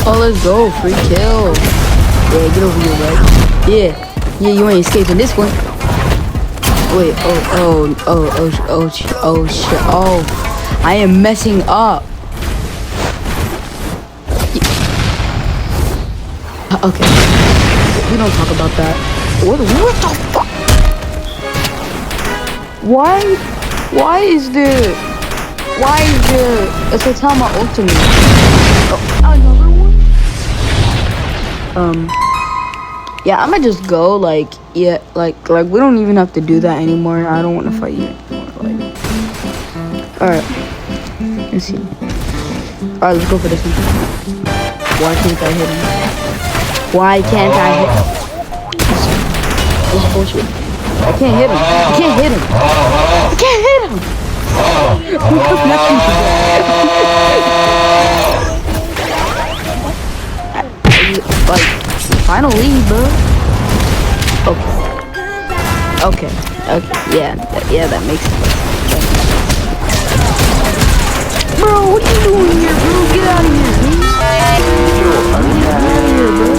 Oh, let's go. Free kill. Yeah, get over here, bud. Yeah, you ain't escaping this one. Wait, shit. Oh, I am messing up. Okay. We don't talk about that. What the fuck? Why is there a Saitama ultimate? Oh, another one? Yeah, I'ma just go, like we don't even have to do that anymore. I don't want to fight you anymore. Like, alright. Let's see. Alright, let's go for this one. Why can't I hit him? Why can't I hit him? This bullshit. I can't hit him. I can't hit him. I can't hit him. Like, finally, bro. Okay. Yeah, that makes sense. Bro, what you doing here, bro? Get out of here, man. Get out of here, bro.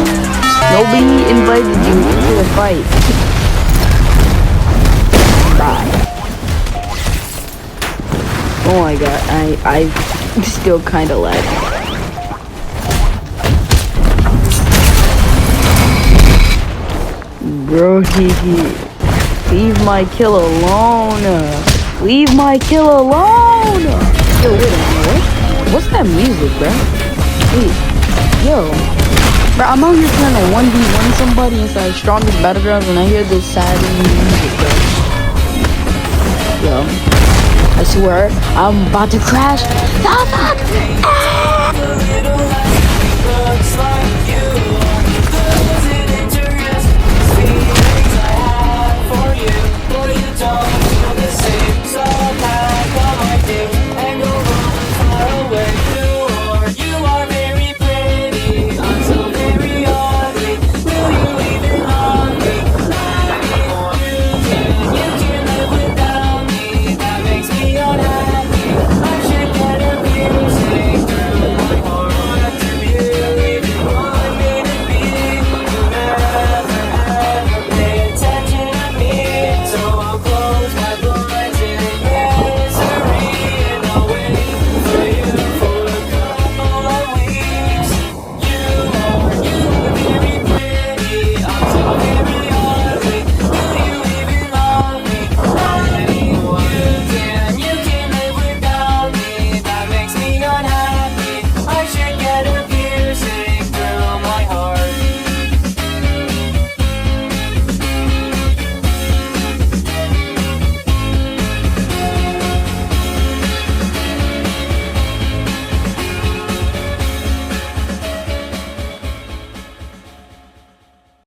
Nobody invited you to the fight. Bye. Oh my god, I still kind of lag. Bro, leave my kill alone. Leave my kill alone. Yo, wait a minute, what's that music, bro? Wait, yo. Bro, I'm out here trying to 1v1 somebody inside Strongest Battlegrounds and I hear this sad music, bro. Yo, I swear, I'm about to crash. The fuck? Ah!